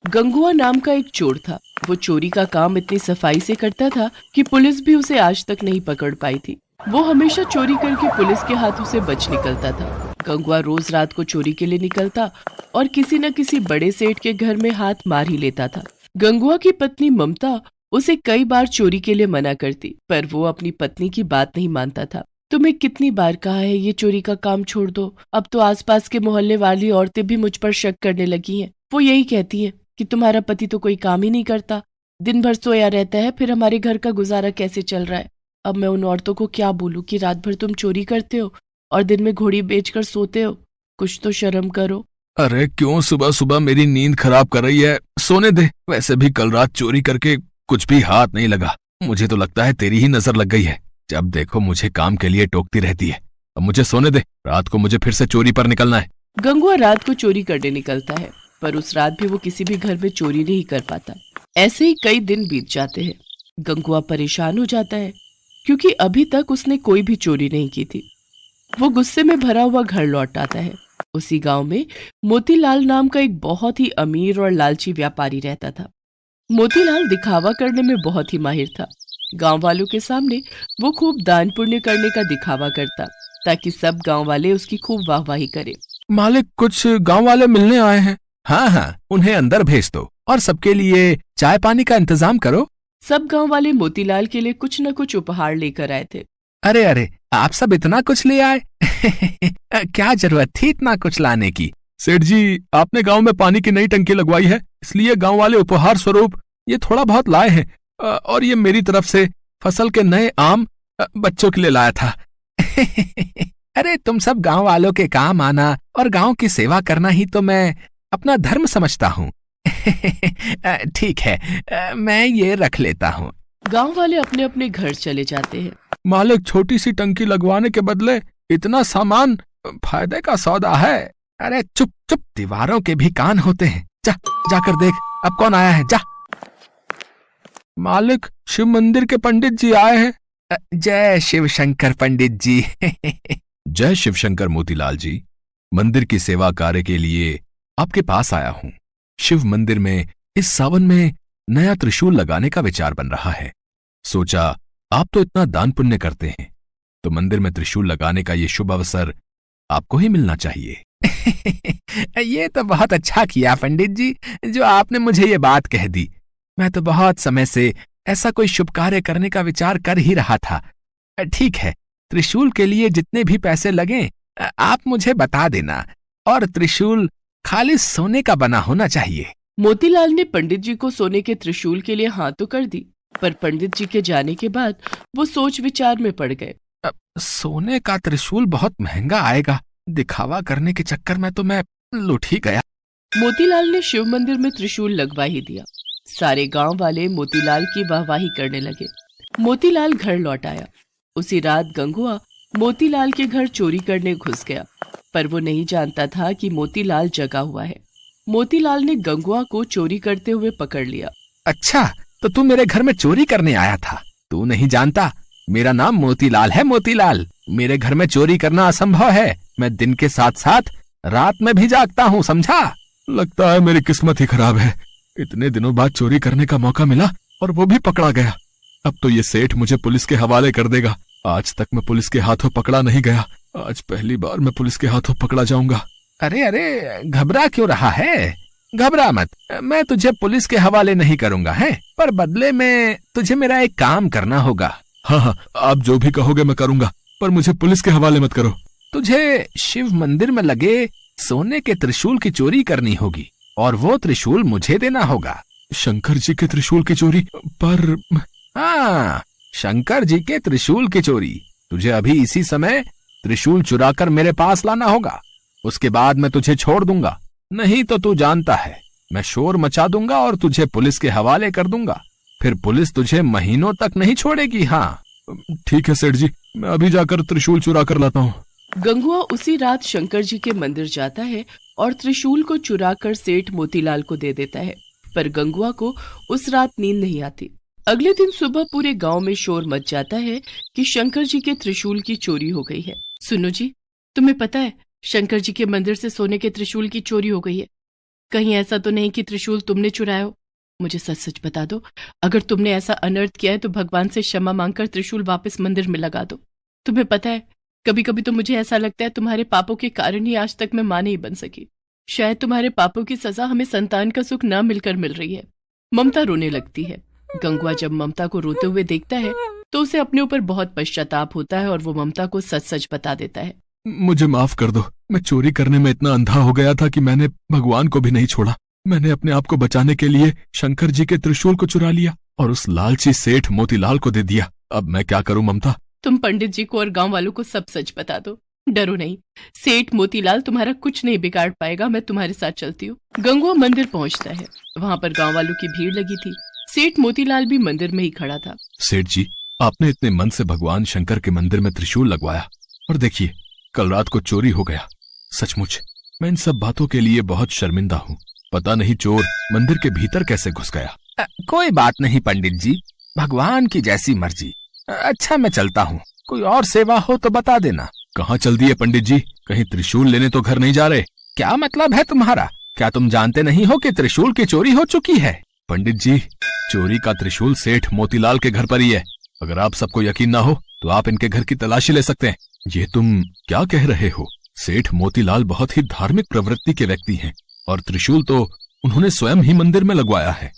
गंगुआ नाम का एक चोर था। वो चोरी का काम इतनी सफाई से करता था कि पुलिस भी उसे आज तक नहीं पकड़ पाई थी। वो हमेशा चोरी करके पुलिस के हाथों से बच निकलता था। गंगुआ रोज रात को चोरी के लिए निकलता और किसी न किसी बड़े सेठ के घर में हाथ मार ही लेता था। गंगुआ की पत्नी ममता उसे कई बार चोरी के लिए मना करती, पर वो अपनी पत्नी की बात नहीं मानता था। तुम्हें कितनी बार कहा है ये चोरी का काम छोड़ दो। अब तो आसपास के मोहल्ले वाली औरतें भी मुझ पर शक करने लगी हैं। वो यही कहती हैं कि तुम्हारा पति तो कोई काम ही नहीं करता, दिन भर सोया रहता है, फिर हमारे घर का गुजारा कैसे चल रहा है। अब मैं उन औरतों को क्या बोलूं कि रात भर तुम चोरी करते हो और दिन में घोड़ी बेचकर सोते हो। कुछ तो शर्म करो। अरे क्यों सुबह सुबह मेरी नींद खराब कर रही है, सोने दे। वैसे भी कल रात चोरी करके कुछ भी हाथ नहीं लगा। मुझे तो लगता है तेरी ही नजर लग गई है। जब देखो मुझे काम के लिए टोकती रहती है। अब मुझे सोने दे, रात को मुझे फिर से चोरी पर निकलना है। गंगुआ रात को चोरी करने निकलता है, पर उस रात भी वो किसी भी घर में चोरी नहीं कर पाता। ऐसे ही कई दिन बीत जाते हैं। गंगुआ परेशान हो जाता है क्योंकि अभी तक उसने कोई भी चोरी नहीं की थी। वो गुस्से में भरा हुआ घर लौट आता है। उसी गांव में मोतीलाल नाम का एक बहुत ही अमीर और लालची व्यापारी रहता था। मोतीलाल दिखावा करने में बहुत ही माहिर था। गांव वालों के सामने वो खूब दान पुण्य करने का दिखावा करता ताकि सब गांव वाले उसकी खूब वाहवाही करें। मालिक, कुछ गांव वाले मिलने आए हैं। हाँ हाँ, उन्हें अंदर भेज दो और सबके लिए चाय पानी का इंतजाम करो। सब गांव वाले मोतीलाल के लिए कुछ न कुछ उपहार लेकर आए थे। अरे अरे, आप सब इतना कुछ ले आए? क्या जरूरत थी इतना कुछ लाने की? सेठ जी, आपने गांव में पानी की नई टंकी लगवाई है, इसलिए गांव वाले उपहार स्वरूप ये थोड़ा बहुत लाए हैं। और ये मेरी तरफ से फसल के नए आम बच्चों के लिए लाया था। अरे तुम सब गांव वालों के काम आना और गांव की सेवा करना ही तो मैं अपना धर्म समझता हूँ। ठीक है, मैं ये रख लेता हूँ। गांव वाले अपने अपने घर चले जाते हैं। मालिक, छोटी सी टंकी लगवाने के बदले इतना सामान फायदे का सौदा है। अरे चुप चुप, दीवारों के भी कान होते हैं। जा जाकर देख अब कौन आया है, जा। मालिक, शिव मंदिर के पंडित जी आए हैं। जय शिव शंकर पंडित जी। जय शिव शंकर मोतीलाल जी, मंदिर की सेवा कार्य के लिए आपके पास आया हूँ। शिव मंदिर में इस सावन में नया त्रिशूल लगाने का विचार बन रहा है। सोचा आप तो इतना दान पुण्य करते हैं, तो मंदिर में त्रिशूल लगाने का ये शुभ अवसर आपको ही मिलना चाहिए। ये तो बहुत अच्छा किया पंडित जी, जो आपने मुझे ये बात कह दी। मैं तो बहुत समय से ऐसा कोई शुभ कार्य करने का विचार कर ही रहा था। ठीक है, त्रिशूल के लिए जितने भी पैसे लगें आप मुझे बता देना, और त्रिशूल खाली सोने का बना होना चाहिए। मोतीलाल ने पंडित जी को सोने के त्रिशूल के लिए हाँ तो कर दी, पर पंडित जी के जाने के बाद वो सोच विचार में पड़ गए। सोने का त्रिशूल बहुत महंगा आएगा। दिखावा करने के चक्कर में तो मैं लुट ही गया। मोतीलाल ने शिव मंदिर में त्रिशूल लगवा ही दिया। सारे गांव वाले मोतीलाल की वाहवाही करने लगे। मोतीलाल घर लौट आया। उसी रात गंगुआ मोतीलाल के घर चोरी करने घुस गया, पर वो नहीं जानता था कि मोतीलाल जगा हुआ है। मोतीलाल ने गंगुआ को चोरी करते हुए पकड़ लिया। अच्छा, तो तू मेरे घर में चोरी करने आया था? तू नहीं जानता, मेरा नाम मोतीलाल है। मोतीलाल, मेरे घर में चोरी करना असंभव है। मैं दिन के साथ साथ रात में भी जागता हूँ, समझा? लगता है मेरी किस्मत ही खराब है। इतने दिनों बाद चोरी करने का मौका मिला और वो भी पकड़ा गया। अब तो ये सेठ मुझे पुलिस के हवाले कर देगा। आज तक मैं पुलिस के हाथों पकड़ा नहीं गया, आज पहली बार मैं पुलिस के हाथों पकड़ा जाऊंगा। अरे अरे, घबरा क्यों रहा है? घबरा मत, मैं तुझे पुलिस के हवाले नहीं करूंगा, है? पर बदले में तुझे मेरा एक काम करना होगा। हाँ हाँ, आप जो भी कहोगे मैं करूंगा, पर मुझे पुलिस के हवाले मत करो। तुझे शिव मंदिर में लगे सोने के त्रिशूल की चोरी करनी होगी और वो त्रिशूल मुझे देना होगा। शंकर जी के त्रिशूल की चोरी? पर हाँ, शंकर जी के त्रिशूल की चोरी। तुझे अभी इसी समय त्रिशूल चुराकर मेरे पास लाना होगा। उसके बाद मैं तुझे छोड़ दूंगा, नहीं तो तू जानता है मैं शोर मचा दूंगा और तुझे पुलिस के हवाले कर दूंगा। फिर पुलिस तुझे महीनों तक नहीं छोड़ेगी। हाँ ठीक है सेठ जी, मैं अभी जाकर त्रिशूल चुरा कर लाता हूँ। गंगुआ उसी रात शंकर जी के मंदिर जाता है और त्रिशूल को चुराकर सेठ मोतीलाल को दे देता है, पर गंगुआ को उस रात नींद नहीं आती। अगले दिन सुबह पूरे गांव में शोर मच जाता है कि शंकर जी के त्रिशूल की चोरी हो गई है। सुनो जी, तुम्हें पता है शंकर जी के मंदिर से सोने के त्रिशूल की चोरी हो गई है। कहीं ऐसा तो नहीं कि त्रिशूल तुमने चुराया हो? मुझे सच सच बता दो। अगर तुमने ऐसा अनर्थ किया है तो भगवान से क्षमा मांगकर त्रिशूल वापस मंदिर में लगा दो। तुम्हें पता है, कभी कभी तो मुझे ऐसा लगता है तुम्हारे पापों के कारण ही आज तक मैं मां नहीं बन सकी। शायद तुम्हारे पापों की सजा हमें संतान का सुख न मिलकर मिल रही है। ममता रोने लगती है। गंगवा जब ममता को रोते हुए देखता है तो उसे अपने ऊपर बहुत पश्चाताप होता है और वो ममता को सच सच बता देता है। मुझे माफ कर दो, मैं चोरी करने में इतना अंधा हो गया था कि मैंने भगवान को भी नहीं छोड़ा। मैंने अपने आप को बचाने के लिए शंकर जी के त्रिशूल को चुरा लिया और उस लालची सेठ मोतीलाल को दे दिया। अब मैं क्या करूं ममता? तुम पंडित जी को और गांव वालों को सब सच बता दो। डरो नहीं, सेठ मोतीलाल तुम्हारा कुछ नहीं बिगाड़ पाएगा। मैं तुम्हारे साथ चलती हूँ। गंगवा मंदिर पहुंचता है। वहां पर गांव वालों की भीड़ लगी थी। सेठ मोतीलाल भी मंदिर में ही खड़ा था। सेठ जी, आपने इतने मन से भगवान शंकर के मंदिर में त्रिशूल लगवाया और देखिए कल रात को चोरी हो गया। सचमुच मैं इन सब बातों के लिए बहुत शर्मिंदा हूँ। पता नहीं चोर मंदिर के भीतर कैसे घुस गया। कोई बात नहीं पंडित जी, भगवान की जैसी मर्जी। अच्छा मैं चलता हूँ, कोई और सेवा हो तो बता देना। कहाँ चल दिए पंडित जी? कहीं त्रिशूल लेने तो घर नहीं जा रहे? क्या मतलब है तुम्हारा? क्या तुम जानते नहीं हो कि त्रिशूल की चोरी हो चुकी है? पंडित जी, चोरी का त्रिशूल सेठ मोतीलाल के घर पर ही है। अगर आप सबको यकीन ना हो तो आप इनके घर की तलाशी ले सकते हैं। ये तुम क्या कह रहे हो? सेठ मोतीलाल बहुत ही धार्मिक प्रवृत्ति के व्यक्ति हैं और त्रिशूल तो उन्होंने स्वयं ही मंदिर में लगवाया है।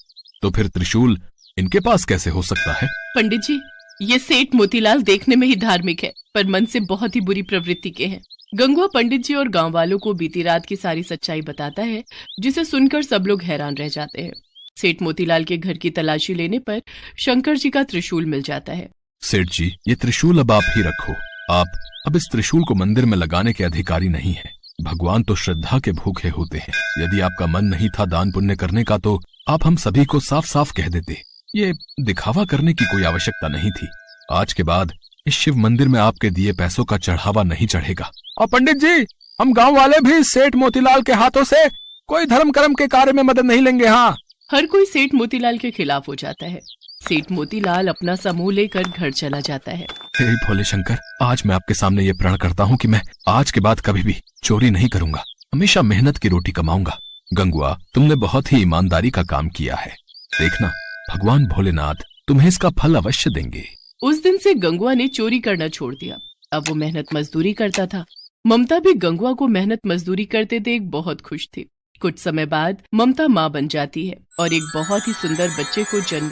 तो फिर त्रिशूल इनके पास कैसे हो सकता है? पंडित जी, ये सेठ मोतीलाल देखने में ही धार्मिक है पर मन से बहुत ही बुरी प्रवृत्ति के हैं। गंगवा पंडित जी और गांव वालों को बीती रात की सारी सच्चाई बताता है, जिसे सुनकर सब लोग हैरान रह जाते हैं। सेठ मोतीलाल के घर की तलाशी लेने पर शंकर जी का त्रिशूल मिल जाता है। सेठ जी, ये त्रिशूल अब आप ही रखो। आप अब इस त्रिशूल को मंदिर में लगाने के अधिकारी नहीं है। भगवान तो श्रद्धा के भूखे होते हैं। यदि आपका मन नहीं था दान पुण्य करने का तो आप हम सभी को साफ साफ कह देते। ये दिखावा करने की कोई आवश्यकता नहीं थी। आज के बाद इस शिव मंदिर में आपके दिए पैसों का चढ़ावा नहीं चढ़ेगा। और पंडित जी, हम गांव वाले भी सेठ मोतीलाल के हाथों से कोई धर्म कर्म के कार्य में मदद नहीं लेंगे। हाँ, हर कोई सेठ मोतीलाल के खिलाफ हो जाता है। सेठ मोतीलाल अपना समूह लेकर घर चला जाता है। हे भोले शंकर, आज मैं आपके सामने ये प्रण करता हूँ कि मैं आज के बाद कभी भी चोरी नहीं करूंगा। हमेशा मेहनत की रोटी कमाऊंगा। गंगवा, तुमने बहुत ही ईमानदारी का काम किया है। देखना, भगवान भोलेनाथ तुम्हें इसका फल अवश्य देंगे। उस दिन से गंगवा ने चोरी करना छोड़ दिया। अब वो मेहनत मजदूरी करता था। ममता भी गंगवा को मेहनत मजदूरी करते देख बहुत खुश थी। कुछ समय बाद ममता माँ बन जाती है और एक बहुत ही सुंदर बच्चे को जन्म